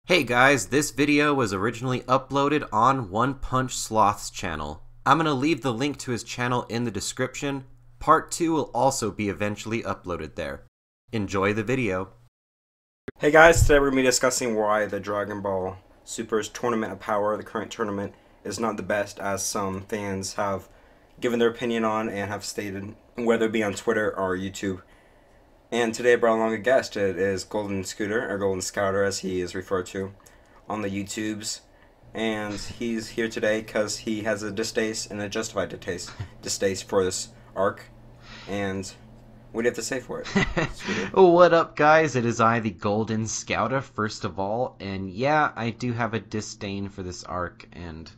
Hey guys, this video was originally uploaded on One Punch Sloth's channel. I'm gonna leave the link to his channel in the description. Part 2 will also be eventually uploaded there. Enjoy the video. Hey guys, today we're going to be discussing why the Dragon Ball Super's Tournament of Power, the current tournament, is not the best, as some fans have given their opinion on and have stated, whether it be on Twitter or YouTube. And today I brought along a guest. It is Golden Scooter, or Golden Scouter as he is referred to on the YouTubes. And he's here today because he has a distaste, and a justified distaste for this arc. And what do you have to say for it? What up guys, it is I, the Golden Scouter, first of all. And yeah, I do have a disdain for this arc, and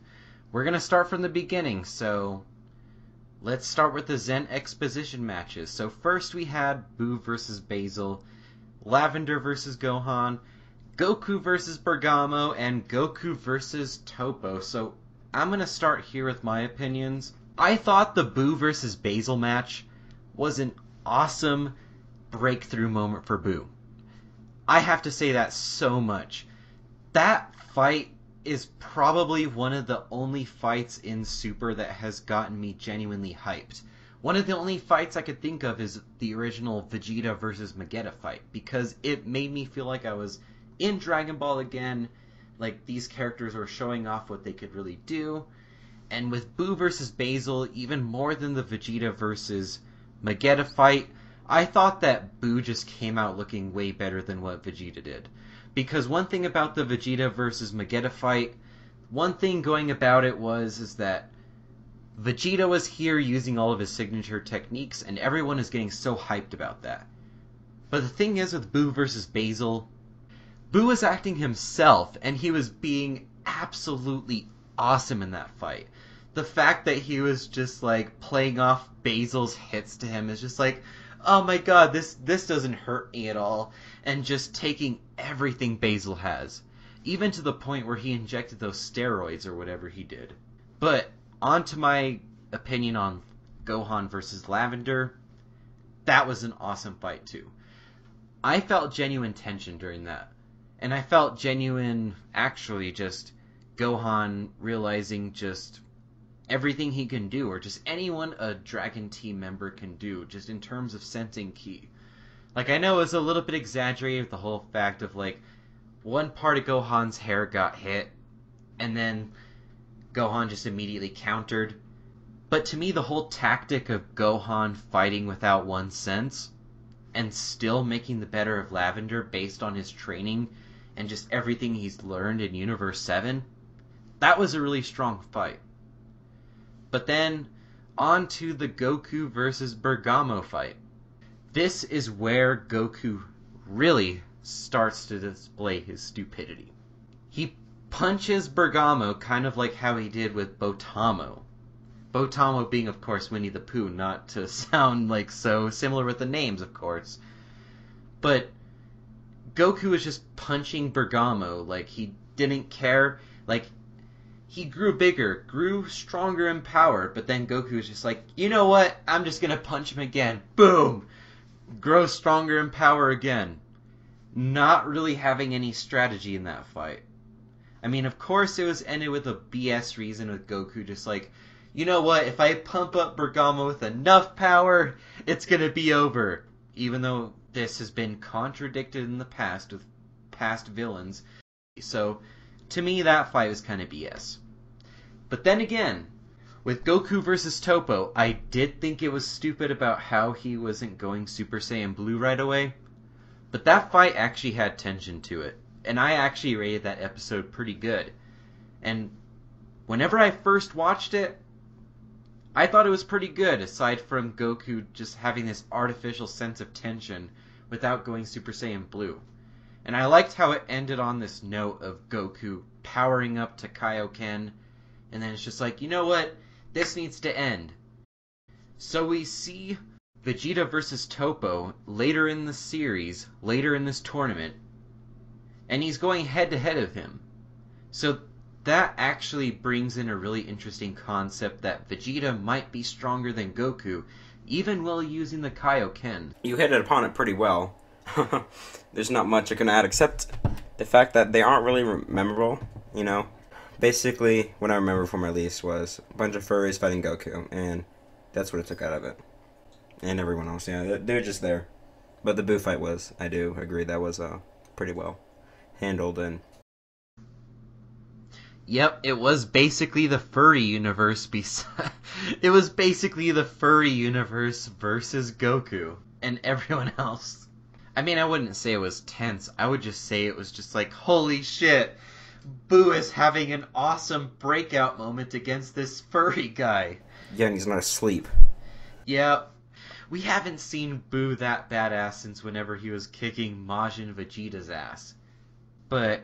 we're gonna start from the beginning, so let's start with the Zen exposition matches. So first we had Buu versus Basil, Lavender versus Gohan, Goku versus Bergamo, and Goku versus Toppo. So I'm going to start here with my opinions. I thought the Buu versus Basil match was an awesome breakthrough moment for Buu. I have to say that so much. That fight is probably one of the only fights in Super that has gotten me genuinely hyped. One of the only fights I could think of is the original Vegeta versus Vegeta fight, because it made me feel like I was in Dragon Ball again, like these characters were showing off what they could really do. And with Buu versus Basil, even more than the Vegeta versus Vegeta fight, I thought that Buu just came out looking way better than what Vegeta did. Because one thing about the Vegeta versus Vegeta fight, one thing going about it is that Vegeta was here using all of his signature techniques, and everyone is getting so hyped about that. But the thing is with Buu versus Basil, Buu was acting himself, and he was being absolutely awesome in that fight. The fact that he was just like playing off Basil's hits to him is just like, oh my god, this doesn't hurt me at all, and just taking everything Basil has, even to the point where he injected those steroids or whatever he did. But on to my opinion on Gohan versus Lavender. That was an awesome fight too. I felt genuine tension during that, and I felt genuine, actually, just Gohan realizing just everything he can do, or just anyone a Dragon Team member can do, just in terms of sensing ki. Like, I know it's a little bit exaggerated with the whole fact of, like, one part of Gohan's hair got hit, and then Gohan just immediately countered. But to me, the whole tactic of Gohan fighting without one sense, and still making the better of Lavender based on his training, and just everything he's learned in Universe 7, that was a really strong fight. But then, on to the Goku versus Bergamo fight. This is where Goku really starts to display his stupidity. He punches Bergamo kind of like how he did with Botamo. Botamo being, of course, Winnie the Pooh, not to sound like so similar with the names, of course. But Goku was just punching Bergamo like he didn't care. Like, he grew bigger, grew stronger in power, but then Goku was just like, you know what? I'm just gonna punch him again. Boom! Grow stronger in power again. Not really having any strategy in that fight. I mean, of course it was ended with a BS reason with Goku just like, you know what? If I pump up Bergamo with enough power, it's gonna be over. Even though this has been contradicted in the past with past villains. So, to me, that fight was kind of BS. But then again, with Goku versus Toppo, I did think it was stupid about how he wasn't going Super Saiyan Blue right away. But that fight actually had tension to it. And I actually rated that episode pretty good. And whenever I first watched it, I thought it was pretty good, aside from Goku just having this artificial sense of tension without going Super Saiyan Blue. And I liked how it ended on this note of Goku powering up to Kaioken, and then it's just like, you know what? This needs to end. So we see Vegeta versus Toppo later in the series, later in this tournament, and he's going head-to-head with him. So that actually brings in a really interesting concept that Vegeta might be stronger than Goku, even while using the Kaioken. You hit it upon it pretty well. There's not much I can add except the fact that they aren't really memorable, you know. Basically, what I remember from at least was a bunch of furries fighting Goku, and that's what it took out of it. And everyone else, yeah, they're just there. But the Boo fight was, I do agree, that was pretty well handled. And Yep, it was basically the furry universe. It was basically the furry universe versus Goku and everyone else. I mean, I wouldn't say it was tense. I would just say it was just like, holy shit, Boo is having an awesome breakout moment against this furry guy. yeah, and he's not asleep. Yeah, we haven't seen Boo that badass since whenever he was kicking Majin Vegeta's ass. But,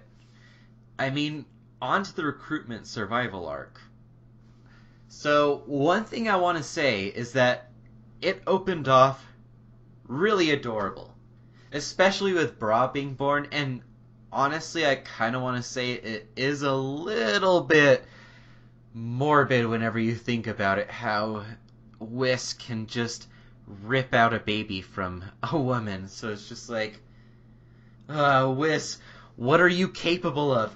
I mean, on to the recruitment survival arc. So, one thing I want to say is that it opened off really adorable. Especially with Bra being born, and honestly, I kind of want to say it is a little bit morbid whenever you think about it, how Whis can just rip out a baby from a woman. So it's just like, Whis, what are you capable of?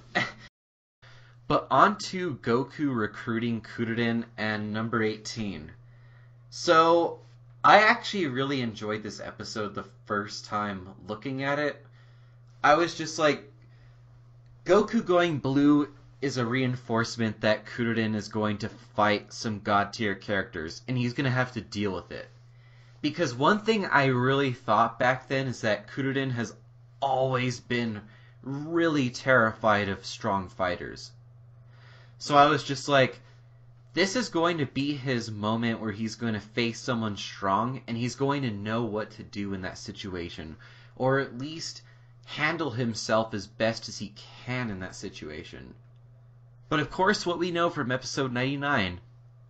But on to Goku recruiting Kuderen and number 18. So, I actually really enjoyed this episode the first time looking at it. I was just like, Goku going blue is a reinforcement that Kuderen is going to fight some god tier characters, and he's going to have to deal with it. Because one thing I really thought back then is that Kuderen has always been really terrified of strong fighters. So I was just like, this is going to be his moment where he's going to face someone strong, and he's going to know what to do in that situation. Or at least handle himself as best as he can in that situation. But of course, what we know from episode 99,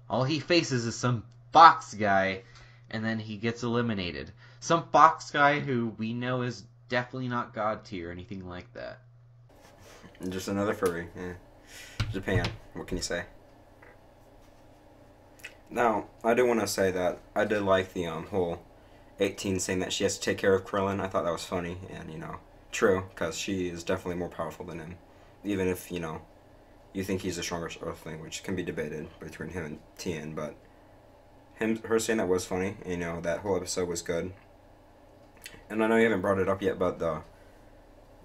all he faces is some fox guy, and then he gets eliminated. Some fox guy who we know is definitely not god tier or anything like that. Just another furry, yeah. Japan, what can you say? Now, I do want to say that I did like the whole 18 saying that she has to take care of Krillin. I thought that was funny, and, true, because she is definitely more powerful than him. Even if, you think he's the strongest Earthling, which can be debated between him and Tien, but her saying that was funny, and, that whole episode was good. And I know you haven't brought it up yet, but the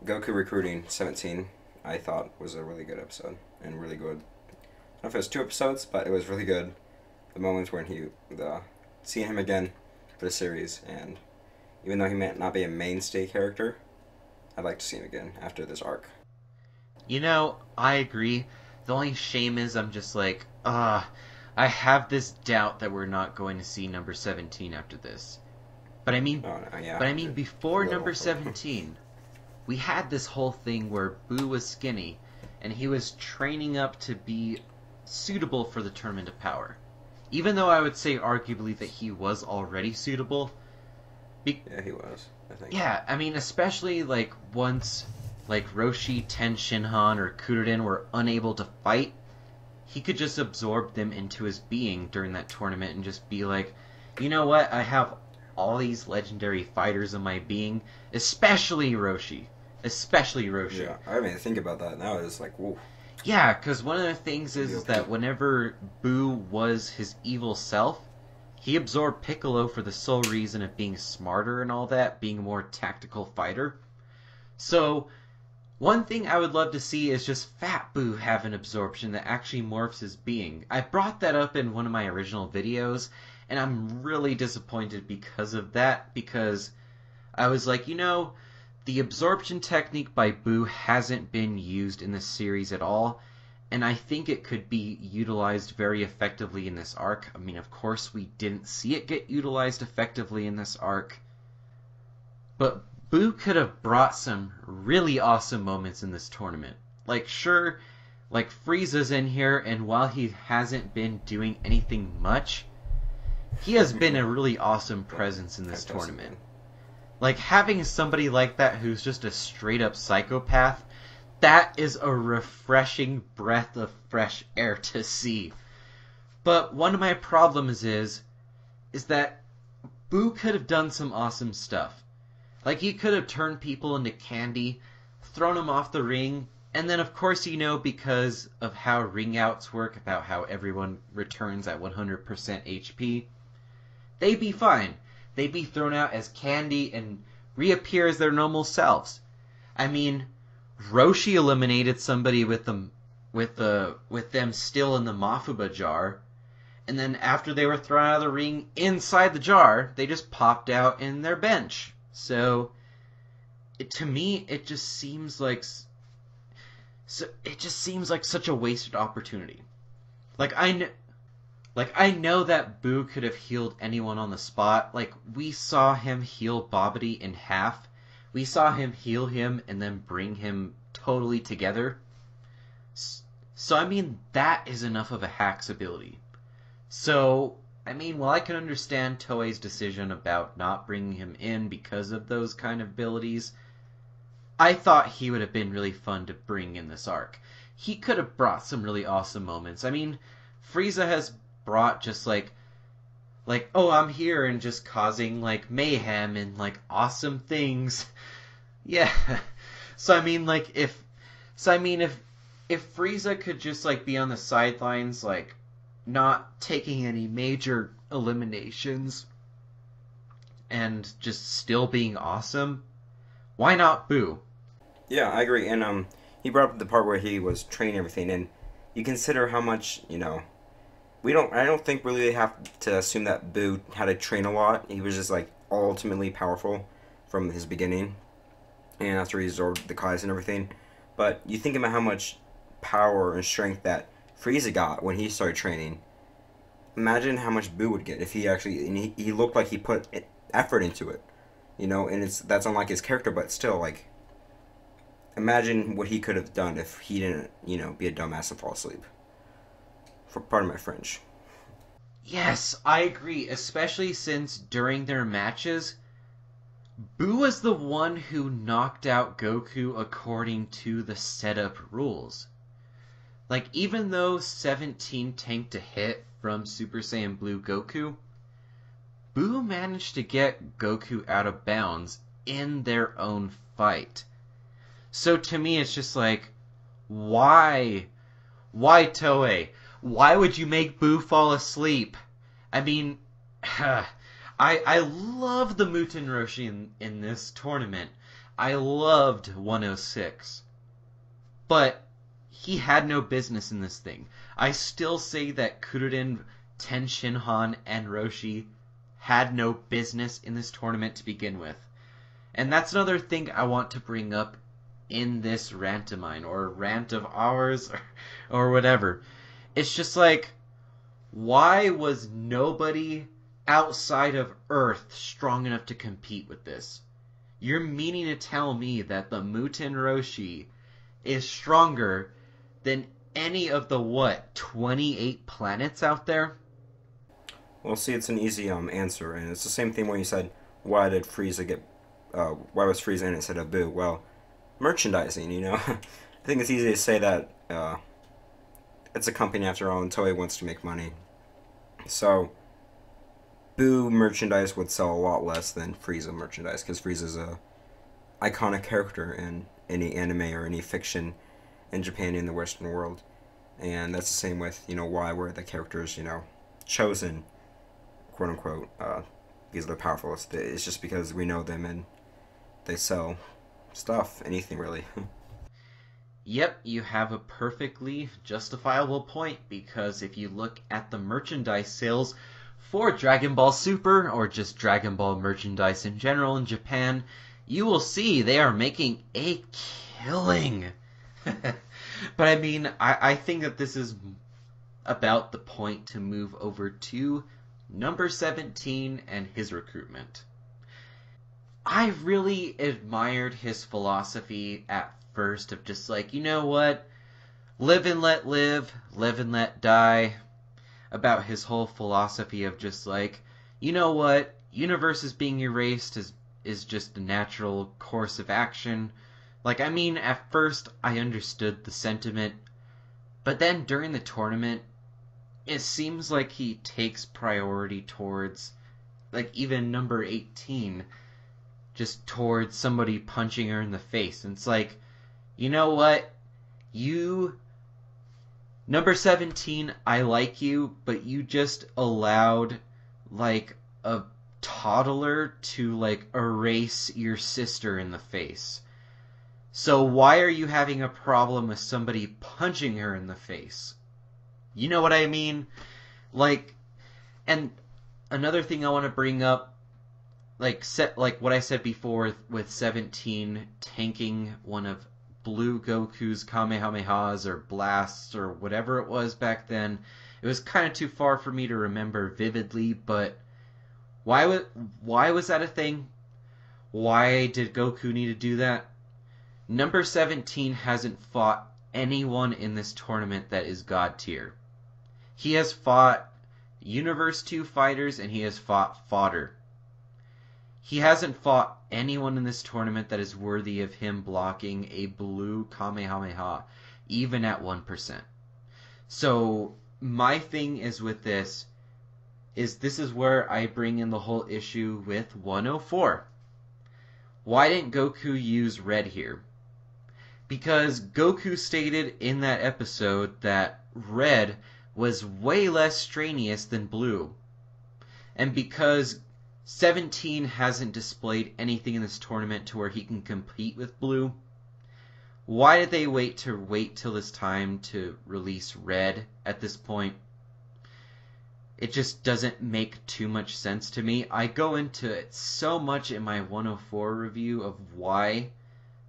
Goku recruiting 17, I thought was a really good episode, and really good. I don't know if it was 2 episodes, but it was really good. The moments when seeing him again for the series, and even though he might not be a mainstay character, I'd like to see him again after this arc. I agree. The only shame is I'm just like, I have this doubt that we're not going to see number 17 after this. But I mean, before number 17, we had this whole thing where Boo was skinny, and he was training up to be suitable for the Tournament of Power. Even though I would say arguably that he was already suitable. Yeah, he was, I think. Yeah, I mean, especially once Roshi, Ten Shinhan, or Kuderen were unable to fight, he could just absorb them into his being during that tournament and just be like, you know what, I have all these legendary fighters in my being, especially Roshi. Yeah, I didn't even think about that. Now it's like, whoa. Yeah, because one of the things is that whenever Boo was his evil self, he absorbed Piccolo for the sole reason of being smarter and all that, being a more tactical fighter. So, one thing I would love to see is just Fat Boo have an absorption that actually morphs his being. I brought that up in one of my original videos, and I'm really disappointed because of that, because I was like, the absorption technique by Boo hasn't been used in this series at all, and I think it could be utilized very effectively in this arc. I mean, of course, we didn't see it get utilized effectively in this arc, but Boo could have brought some really awesome moments in this tournament. Frieza's in here, and while he hasn't been doing anything much, he has been a really awesome presence in this tournament. Having somebody like that who's just a straight-up psychopath, that is a refreshing breath of fresh air to see. But one of my problems is that Boo could have done some awesome stuff. He could have turned people into candy, thrown him off the ring. And then, of course, because of how ring outs work, about how everyone returns at 100% HP, they'd be fine. They'd be thrown out as candy and reappear as their normal selves. I mean, Roshi eliminated somebody with them still in the Mafuba jar, and then after they were thrown out of the ring inside the jar, they just popped out in their bench. So, to me, it just seems like such a wasted opportunity. I know that Boo could have healed anyone on the spot. Like, we saw him heal Bobbity in half. We saw him heal him and then bring him totally together. So, I mean, that is enough of a hack's ability. So, I mean, while I can understand Toei's decision about not bringing him in because of those kind of abilities, I thought he would have been really fun to bring in this arc. He could have brought some really awesome moments. I mean, Frieza has brought just like, oh, I'm here and just causing like mayhem and like awesome things. Yeah. So I mean, if Frieza could just like be on the sidelines, like not taking any major eliminations and just still being awesome, why not Boo? Yeah, I agree. And he brought up the part where he was training everything, and you consider how much I don't think really they have to assume that Boo had to train a lot. He was just like ultimately powerful from his beginning, and after he absorbed the Kais and everything. But you think about how much power and strength that Frieza got when he started training. Imagine how much Boo would get if he actually, and he looked like he put effort into it, and that's unlike his character, but still, like, imagine what he could have done if he didn't, be a dumbass and fall asleep. Pardon my French. Yes, I agree, especially since during their matches, Boo was the one who knocked out Goku according to the setup rules. Like, even though 17 tanked a hit from Super Saiyan Blue Goku, Boo managed to get Goku out of bounds in their own fight. So to me, it's just like, why? Why, Toei? Why would you make Boo fall asleep? I mean, I love the Muten Roshi in this tournament. I loved 106. But he had no business in this thing. I still say that Kuririn, Ten Shinhan, and Roshi had no business in this tournament to begin with. And that's another thing I want to bring up in this rant of mine, or rant of ours, or whatever. It's just like, why was nobody outside of Earth strong enough to compete with this? You're meaning to tell me that the Muten Roshi is stronger than any of the, 28 planets out there? Well, see, it's an easy answer, and it's the same thing when you said, why was Frieza in instead of Boo? Well, merchandising, I think it's easy to say that it's a company after all, and Toei wants to make money. So, Boo merchandise would sell a lot less than Frieza merchandise, because Frieza's a iconic character in any anime or any fiction in Japan in the Western world. And that's the same with, why were the characters, chosen, quote unquote, because they're powerful. It's just because we know them and they sell stuff, anything really. Yep, you have a perfectly justifiable point, because if you look at the merchandise sales for Dragon Ball Super, or just Dragon Ball merchandise in general in Japan, you will see they are making a killing. But I mean, I think that this is about the point to move over to number 17 and his recruitment. I really admired his philosophy at first of just like, you know what? Live and let live and let die. About his whole philosophy of just like, you know what? Universe is being erased is just a natural course of action. Like, I mean, at first I understood the sentiment, but then during the tournament, it seems like he takes priority towards, like, even number 18, just towards somebody punching her in the face. And it's like, You know what? You Number 17, I like you, but you just allowed, like, a toddler to, like, erase your sister in the face. So why are you having a problem with somebody punching her in the face? You know what I mean? Like, and another thing I want to bring up, like what I said before with 17 tanking one of Blue Goku's Kamehamehas or blasts or whatever it was back then. It was kind of too far for me to remember vividly, but why was that a thing? Why did Goku need to do that? Number 17 hasn't fought anyone in this tournament that is God tier. He has fought Universe 2 fighters and he has fought fodder. He hasn't fought anyone in this tournament that is worthy of him blocking a blue Kamehameha, even at 1%. So my thing is with this is where I bring in the whole issue with 104. Why didn't Goku use red here? Because Goku stated in that episode that red was way less strenuous than blue. And because 17 hasn't displayed anything in this tournament to where he can compete with blue, why did they wait till this time to release red at this point? It just doesn't make too much sense to me. I go into it so much in my 104 review of why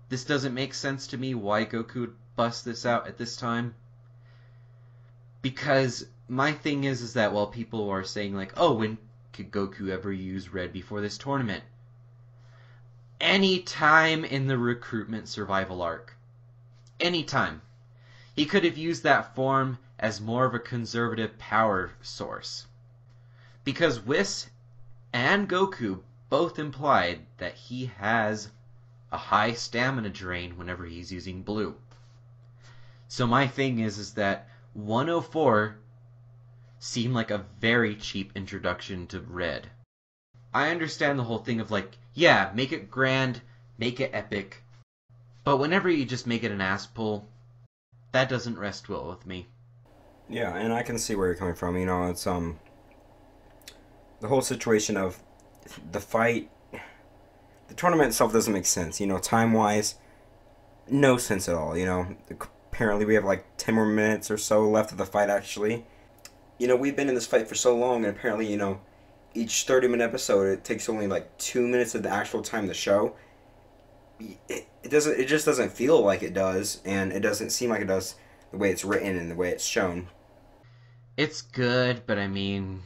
this doesn't make sense to me, why Goku would bust this out at this time. Because my thing is that while people are saying like, oh, when could Goku ever use red before this tournament? Any time in the recruitment survival arc. Anytime. He could have used that form as more of a conservative power source. Because Whis and Goku both implied that he has a high stamina drain whenever he's using blue. So my thing is that 104 seemed like a very cheap introduction to red. I understand the whole thing of like, yeah, make it grand, make it epic, but whenever you just make it an ass pull, that doesn't rest well with me. Yeah, and I can see where you're coming from. You know, it's the whole situation of the fight. The tournament itself doesn't make sense. You know, time wise, no sense at all. You know, apparently we have like 10 more minutes or so left of the fight. Actually, you know, we've been in this fight for so long, and apparently, you know, each 30-minute episode it takes only like 2 minutes of the actual time of the show. It just doesn't feel like it does, and it doesn't seem like it does the way it's written and the way it's shown. It's good, but I mean,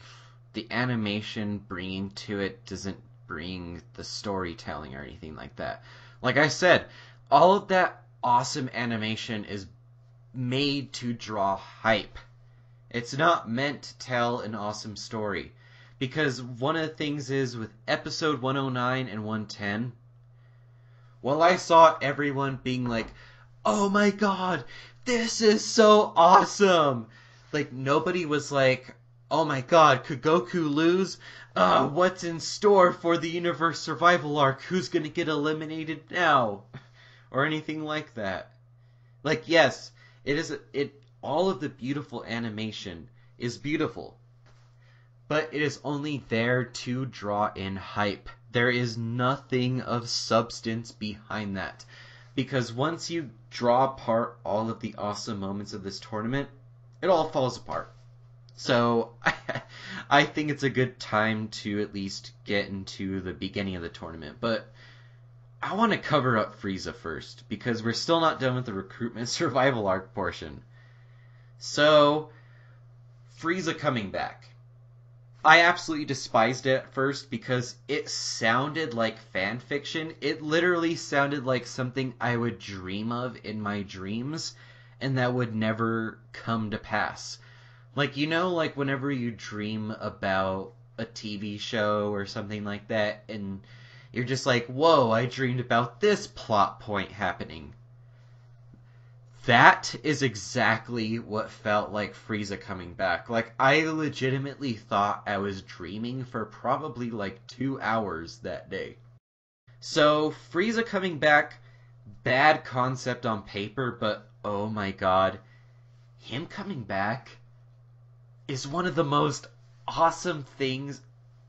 the animation bringing to it doesn't bring the storytelling or anything like that. Like I said, all of that awesome animation is made to draw hype. It's not meant to tell an awesome story. Because one of the things is with episode 109 and 110, well, I saw everyone being like, oh my god, this is so awesome! Like, nobody was like, oh my god, could Goku lose? What's in store for the universe survival arc? Who's gonna get eliminated now? Or anything like that. Like, yes, all of the beautiful animation is beautiful. But it is only there to draw in hype. There is nothing of substance behind that. Because once you draw apart all of the awesome moments of this tournament, it all falls apart. So, I think it's a good time to at least get into the beginning of the tournament. But I want to cover up Frieza first, because we're still not done with the recruitment survival arc portion. So, Frieza coming back. I absolutely despised it at first because it sounded like fan fiction. It literally sounded like something I would dream of in my dreams, and that would never come to pass. Like, you know, like whenever you dream about a TV show or something like that, and you're just like, whoa, I dreamed about this plot point happening. That is exactly what felt like Frieza coming back. Like, I legitimately thought I was dreaming for probably like 2 hours that day. So, Frieza coming back, bad concept on paper, but oh my god, him coming back is one of the most awesome things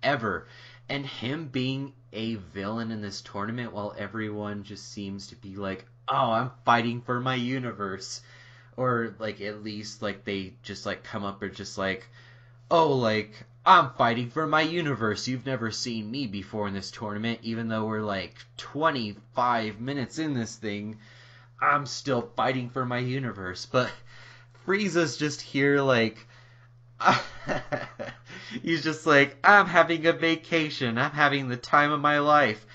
ever. And him being a villain in this tournament while everyone just seems to be like, oh, I'm fighting for my universe. Or, like, at least, like, they just, like, come up and just, like, oh, like, I'm fighting for my universe. You've never seen me before in this tournament, even though we're, like, 25 minutes in this thing. I'm still fighting for my universe. But Frieza's just here, like, he's just like, I'm having a vacation. I'm having the time of my life.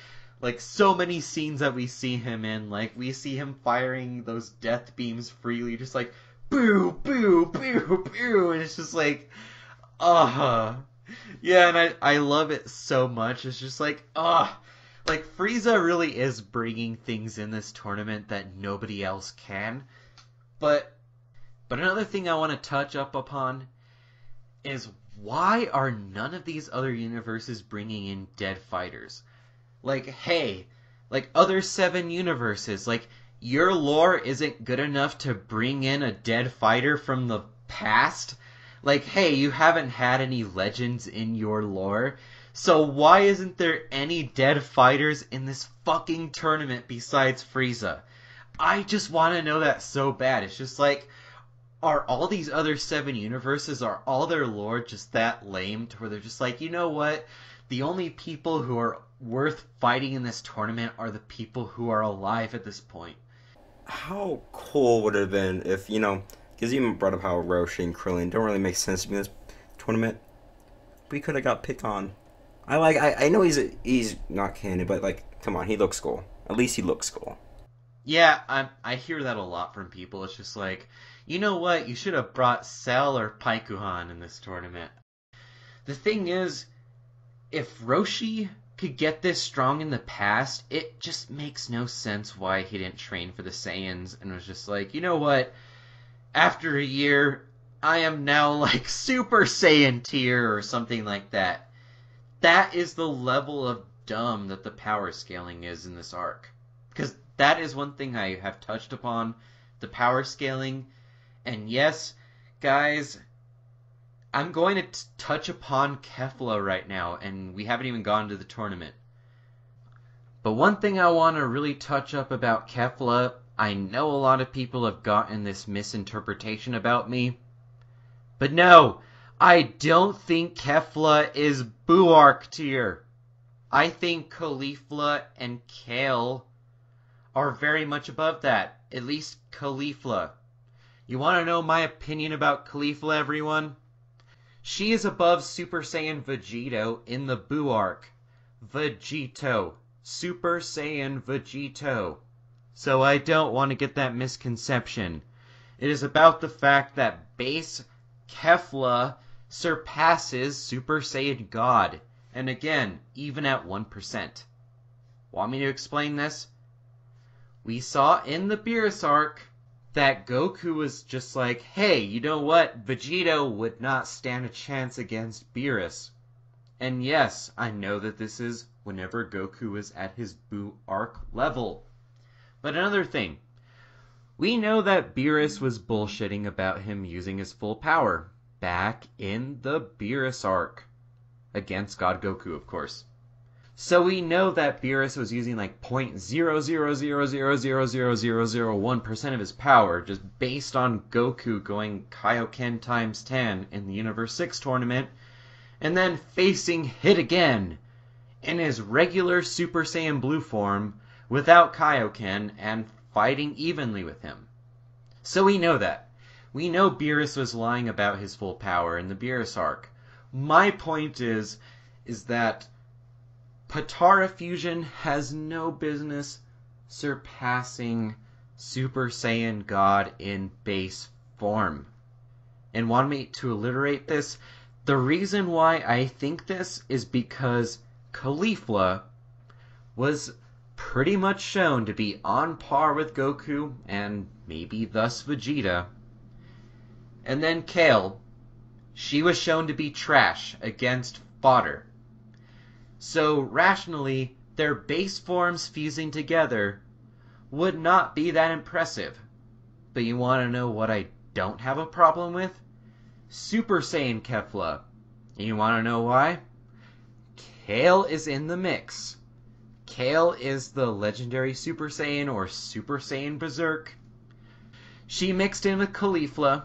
Like, so many scenes that we see him in, like, we see him firing those death beams freely, just like, boo, boo, boo, boo, and it's just like, yeah, and I love it so much. It's just like, like, Frieza really is bringing things in this tournament that nobody else can. But another thing I want to touch up upon is, why are none of these other universes bringing in dead fighters? Like, hey, like, other 7 universes, like, your lore isn't good enough to bring in a dead fighter from the past? Like, hey, you haven't had any legends in your lore, so why isn't there any dead fighters in this fucking tournament besides Frieza? I just want to know that so bad. It's just like, are all these other 7 universes, are all their lore just that lame to where they're just like, you know what? The only people who are worth fighting in this tournament are the people who are alive at this point. How cool would it have been if, because you brought up how Roshi and Krillin don't really make sense to me in this tournament. We could have got picked on. I know he's not canon, but, like, come on, he looks cool. At least he looks cool. Yeah, I hear that a lot from people. It's just like, you know what? You should have brought Cell or Paikuhan in this tournament. The thing is, if Roshi could get this strong in the past, it just makes no sense why he didn't train for the Saiyans and was just like, you know what? After a year, I am now like Super Saiyan tier or something like that. That is the level of dumb that the power scaling is in this arc. Because that is one thing I have touched upon, the power scaling. And yes, guys, I'm going to touch upon Kefla right now, and we haven't even gone to the tournament. But one thing I want to really touch up about Kefla, I know a lot of people have gotten this misinterpretation about me, but no, I don't think Kefla is Buark tier. I think Caulifla and Kale are very much above that, at least Caulifla. You want to know my opinion about Caulifla, everyone? She is above Super Saiyan Vegito in the Buu arc. Vegito. Super Saiyan Vegito. So I don't want to get that misconception. It is about the fact that base Kefla surpasses Super Saiyan God. And again, even at 1%. Want me to explain this? We saw in the Beerus arc that Goku was just like, hey, you know what? Vegito would not stand a chance against Beerus. And yes, I know that this is whenever Goku was at his Buu arc level. But another thing, we know that Beerus was bullshitting about him using his full power back in the Beerus arc. Against God Goku, of course. So we know that Beerus was using like 0.000000001% of his power just based on Goku going Kaioken times 10 in the Universe 6 tournament, and then facing Hit again in his regular Super Saiyan Blue form without Kaioken and fighting evenly with him. So we know that. We know Beerus was lying about his full power in the Beerus arc. My point is that Potara Fusion has no business surpassing Super Saiyan God in base form. And want me to alliterate this? The reason why I think this is because Caulifla was pretty much shown to be on par with Goku and maybe thus Vegeta. And then Kale, she was shown to be trash against fodder. So rationally, their base forms fusing together would not be that impressive. But you want to know what I don't have a problem with? Super Saiyan Kefla. And you want to know why? Kale is in the mix. Kale is the legendary Super Saiyan or Super Saiyan Berserk. She mixed in with Caulifla,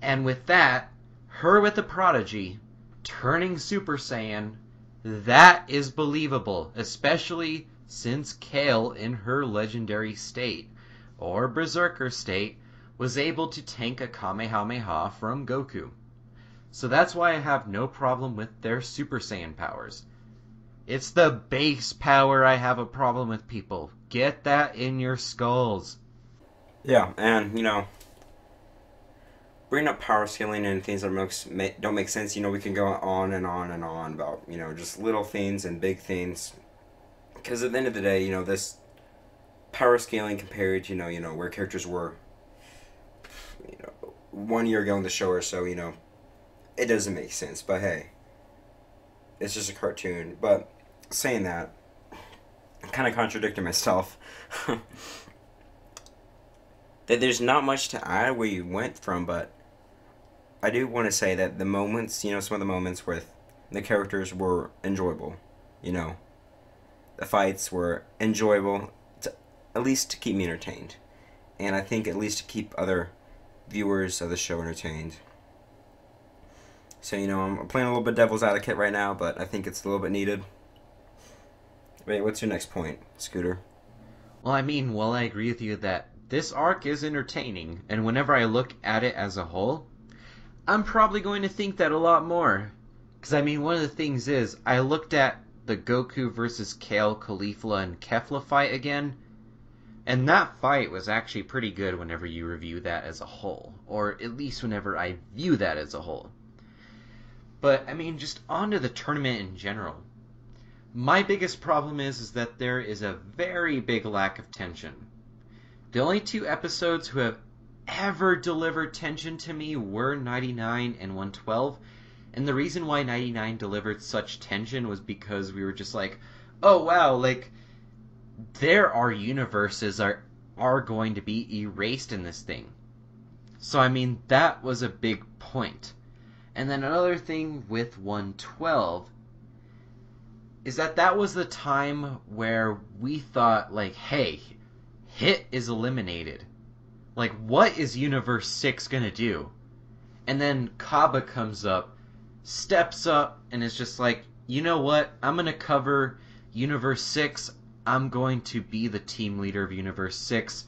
and with that, her with the Prodigy, turning Super Saiyan, that is believable, especially since Kale in her legendary state, or Berserker state, was able to tank a Kamehameha from Goku. So that's why I have no problem with their Super Saiyan powers. It's the base power I have a problem with, people. Get that in your skulls. Yeah, and, bringing up power scaling and things that don't make sense, we can go on and on and on about, just little things and big things. Because at the end of the day, this power scaling compared to, where characters were, 1 year ago in the show or so, it doesn't make sense. But hey, it's just a cartoon. But saying that, I'm kind of contradicting myself. That there's not much to add where you went from, but I do want to say that the moments, some of the moments where the characters were enjoyable. The fights were enjoyable, at least to keep me entertained. And I think at least to keep other viewers of the show entertained. So, I'm playing a little bit devil's advocate right now, but I think it's a little bit needed. Wait, what's your next point, Scooter? Well, I agree with you that this arc is entertaining, and whenever I look at it as a whole, I'm probably going to think that a lot more. Because, one of the things is, I looked at the Goku versus Kale, Caulifla, and Kefla fight again, and that fight was actually pretty good whenever you review that as a whole. Or at least whenever I view that as a whole. But, just onto the tournament in general. My biggest problem is that there is a very big lack of tension. The only 2 episodes who have ever delivered tension to me were 99 and 112. And the reason why 99 delivered such tension was because we were just like, oh wow, there are universes are going to be erased in this thing. So that was a big point. And then another thing with 112 is that was the time where we thought, hey, Hit is eliminated. What is Universe 6 gonna do? And then Kaba comes up, steps up, and is just like, you know what? I'm gonna cover Universe 6. I'm going to be the team leader of Universe 6.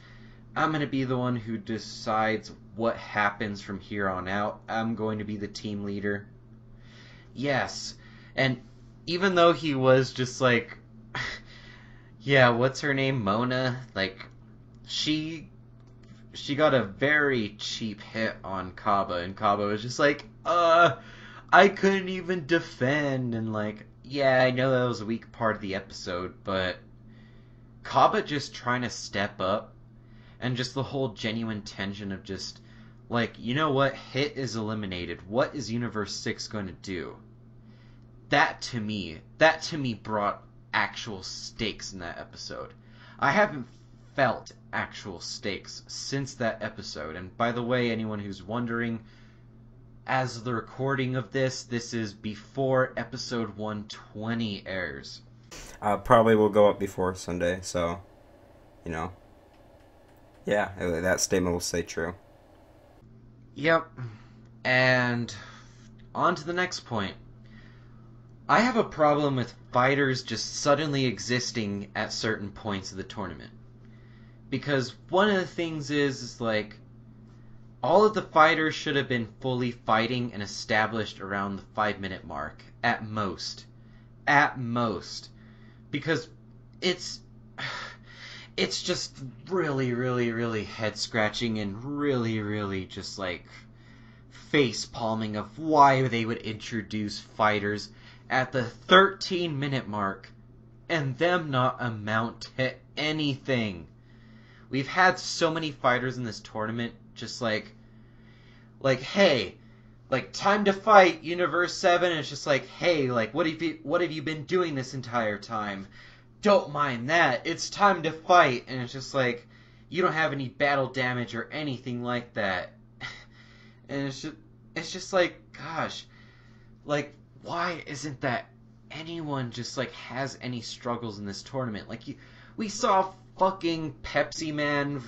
I'm gonna be the one who decides what happens from here on out. I'm going to be the team leader. Yes. And even though he was just yeah, what's her name? Mona? She got a very cheap hit on Kaba, and Kaba was just I couldn't even defend, and yeah, I know that was a weak part of the episode, but Kaba just trying to step up, and just the whole genuine tension of just, you know what, Hit is eliminated, what is Universe 6 going to do? That to me brought actual stakes in that episode. I haven't felt actual stakes since that episode. And by the way, anyone who's wondering, as the recording of this is before episode 120 airs. Probably will go up before Sunday, so, yeah, that statement will stay true. Yep. And on to the next point. I have a problem with fighters just suddenly existing at certain points of the tournament. Because one of the things is all of the fighters should have been fully fighting and established around the 5-minute mark, at most. At most. Because it's just really, really, really head-scratching and really, really just face-palming of why they would introduce fighters at the 13-minute mark and them not amount to anything. We've had so many fighters in this tournament just hey, time to fight, Universe 7, and it's just hey, what have you been doing this entire time? don't mind that. It's time to fight. And it's just like, you don't have any battle damage or anything like that. And it's just like, gosh, like, why isn't that anyone just like has any struggles in this tournament? Like, we saw fucking Pepsi Man,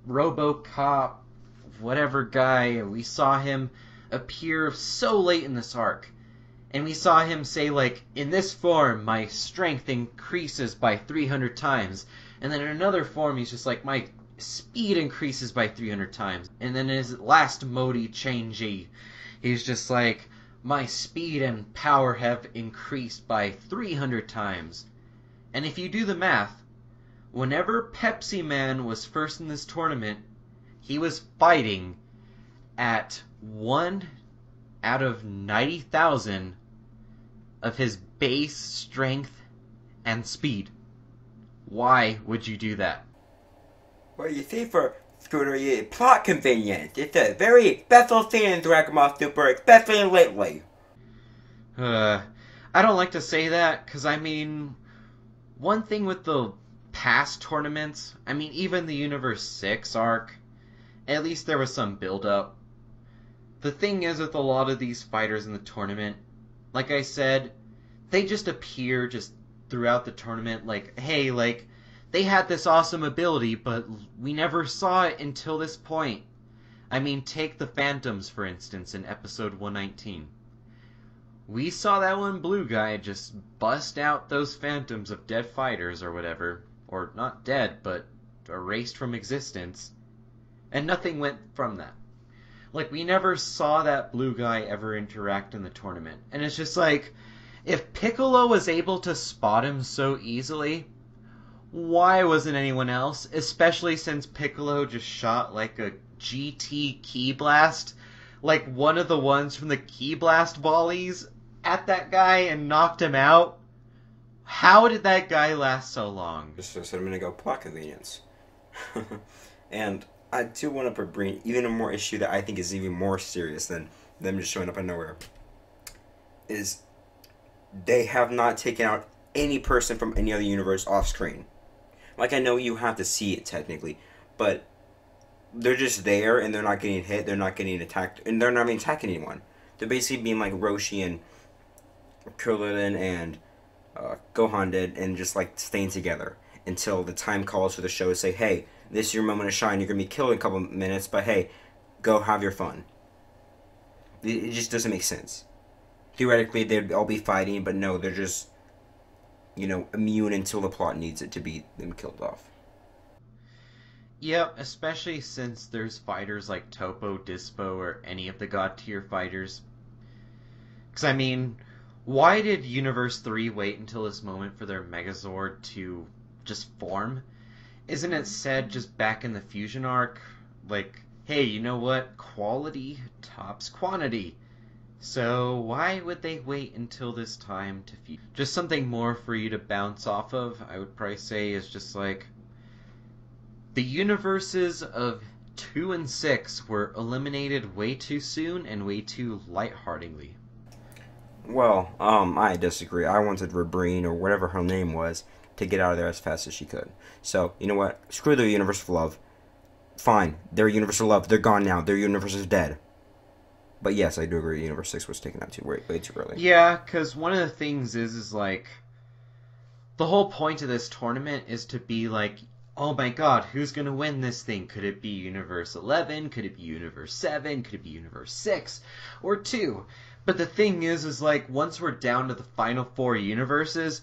RoboCop, whatever guy, we saw him appear so late in this arc. And we saw him say, like, in this form, my strength increases by 300 times. And then in another form, he's just like, my speed increases by 300 times. And then in his last Modi changey, he's just like, my speed and power have increased by 300 times. And if you do the math, whenever Pepsi Man was first in this tournament, he was fighting at 1 out of 90,000 of his base strength and speed. Why would you do that? Well, you see, for Scooter, plot convenience. It's a very special thing in Dragon Ball Super, especially lately. I don't like to say that, because I mean, one thing with the past tournaments, I mean, even the Universe 6 arc, at least there was some build-up. The thing is with a lot of these fighters in the tournament, like I said, they just appear just throughout the tournament like, hey, like, they had this awesome ability, but we never saw it until this point. I mean, take the Phantoms, for instance, in episode 119. We saw that one blue guy just bust out those phantoms of dead fighters or whatever. Or not dead, but erased from existence. And nothing went from that. Like, we never saw that blue guy ever interact in the tournament. And it's just like, if Piccolo was able to spot him so easily, why wasn't anyone else? Especially since Piccolo just shot like a GT Ki Blast, like one of the ones from the Ki Blast volleys at that guy and knocked him out. How did that guy last so long? Just a minute ago, plot convenience. And I do want to bring even a more issue that I think is even more serious than them just showing up out of nowhere. Is they have not taken out any person from any other universe off screen. Like, I know you have to see it technically, but they're just there and they're not getting hit, they're not getting attacked, and they're not even attacking anyone. They're basically being like Roshi and Krillin and Gohan did, and just like staying together until the time calls for the show to say, hey, this is your moment to shine, you're going to be killed in a couple minutes, but hey, go have your fun. It just doesn't make sense. Theoretically, they'd all be fighting, but no, they're just, you know, immune until the plot needs it to be them killed off. Yep, especially since there's fighters like Toppo, Dispo, or any of the God tier fighters. Because, I mean, why did Universe 3 wait until this moment for their Megazord to just form? Isn't it said just back in the Fusion arc, like, hey, you know what? Quality tops quantity. So why would they wait until this time to fuse? Just something more for you to bounce off of, I would probably say, is just like, the universes of 2 and 6 were eliminated way too soon and way too lightheartedly. Well, I disagree. I wanted Rabrine, or whatever her name was, to get out of there as fast as she could. So, you know what? Screw their universe of love. Fine. Their universe of love. They're gone now. Their universe is dead. But yes, I do agree. Universe 6 was taken out way too early. Yeah, because one of the things is like, the whole point of this tournament is to be like, oh my god, who's going to win this thing? Could it be Universe 11? Could it be Universe 7? Could it be Universe 6? Or 2? But the thing is like, once we're down to the final 4 universes,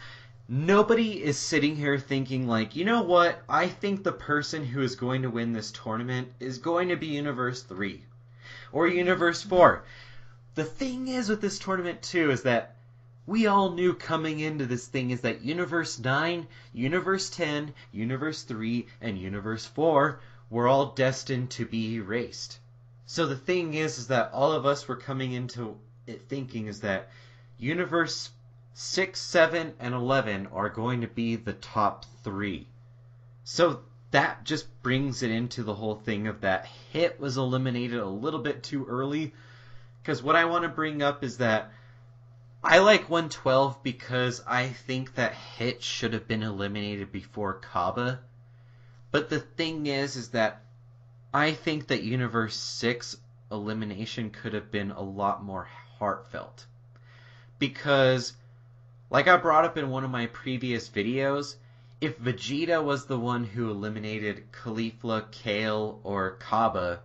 nobody is sitting here thinking like, you know what? I think the person who is going to win this tournament is going to be Universe 3. Or Universe 4. The thing is with this tournament too is that we all knew coming into this thing is that Universe 9, Universe 10, Universe 3, and Universe 4 were all destined to be erased. So the thing is that all of us were coming into it thinking is that Universe 6, 7, and 11 are going to be the top 3. So that just brings it into the whole thing of that Hit was eliminated a little bit too early. Because what I want to bring up is that I like 112 because I think that Hit should have been eliminated before Kaba. But the thing is that I think that Universe 6 elimination could have been a lot more heartfelt. Because, like I brought up in one of my previous videos, if Vegeta was the one who eliminated Caulifla, Kale, or Kaba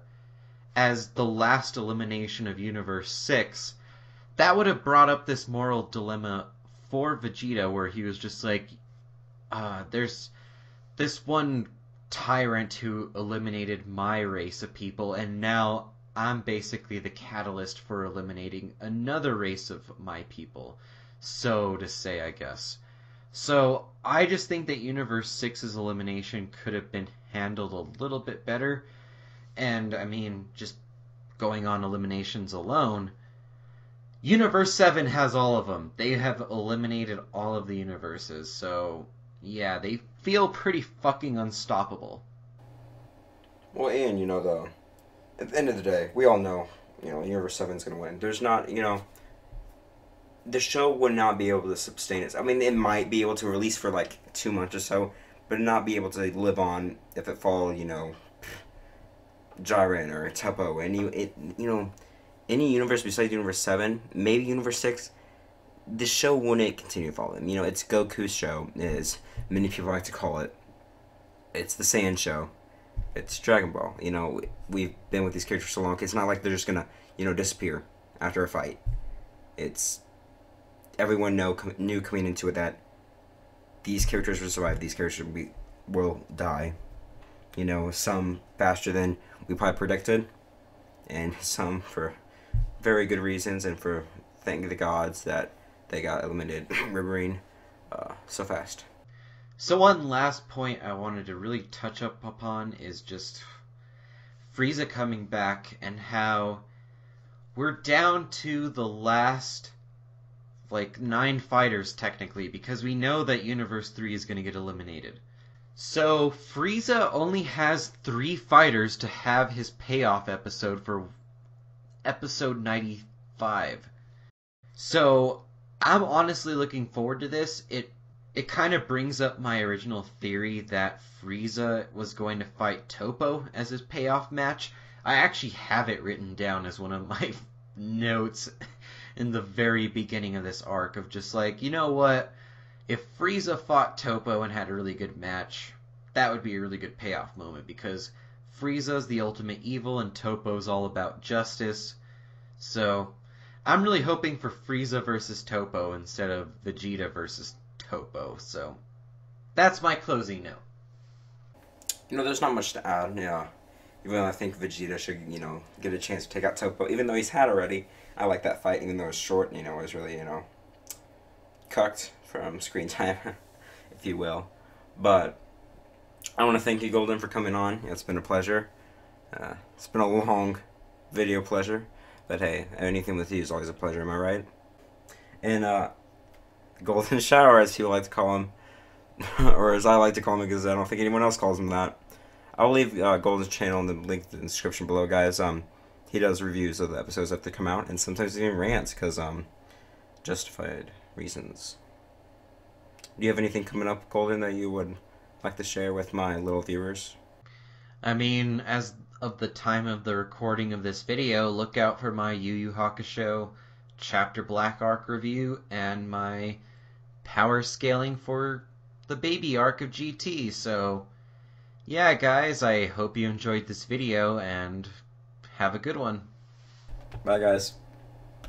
as the last elimination of Universe 6, that would have brought up this moral dilemma for Vegeta where he was just like, there's this one tyrant who eliminated my race of people, and now I'm basically the catalyst for eliminating another race of my people, so to say, I guess. So I just think that Universe 6's elimination could have been handled a little bit better, and I mean, just going on eliminations alone, Universe 7 has all of them. They have eliminated all of the universes, so yeah, they feel pretty fucking unstoppable. Well, and, though, at the end of the day, we all know, Universe 7 is going to win. There's not, the show would not be able to sustain it. I mean, it might be able to release for, like, 2 months or so, but not be able to live on if it fall, Jiren or Teppo, any universe besides Universe 7, maybe Universe 6, the show wouldn't continue to follow them. It's Goku's show, as many people like to call it. It's the Saiyan show. It's Dragon Ball. We've been with these characters so long, it's not like they're just gonna, disappear after a fight. It's, everyone knew coming into it that these characters will survive, these characters will die. Some faster than we probably predicted, and some for very good reasons, and for thank the gods that they got eliminated Riverine so fast. So one last point I wanted to really touch up upon is just Frieza coming back and how we're down to the last 9 fighters technically, because we know that Universe 3 is going to get eliminated. So Frieza only has 3 fighters to have his payoff episode for episode 95. So I'm honestly looking forward to this. It kind of brings up my original theory that Frieza was going to fight Toppo as his payoff match. I actually have it written down as one of my notes in the very beginning of this arc of just you know what? If Frieza fought Toppo and had a really good match, that would be a really good payoff moment, because Frieza's the ultimate evil and Toppo's all about justice. So I'm really hoping for Frieza versus Toppo instead of Vegeta versus Toppo. So that's my closing note. There's not much to add, yeah. Even though I think Vegeta should, get a chance to take out Toppo, even though he's had already. I like that fight, even though it was short, it was really, cucked from screen time, if you will. But I want to thank you, Golden, for coming on. It's been a pleasure. It's been a long video pleasure. But hey, anything with you is always a pleasure, am I right? And Golden Shower, as people like to call him, or as I like to call him, because I don't think anyone else calls him that. I'll leave Golden's channel in the link in the description below, guys. He does reviews of the episodes after they come out, and sometimes even rants, because justified reasons. Do you have anything coming up, Golden, that you would like to share with my little viewers? I mean, as of the time of the recording of this video, look out for my Yu Yu Hakusho Chapter Black arc review and my power scaling for the baby arc of GT. So yeah, guys, I hope you enjoyed this video and have a good one. Bye, guys.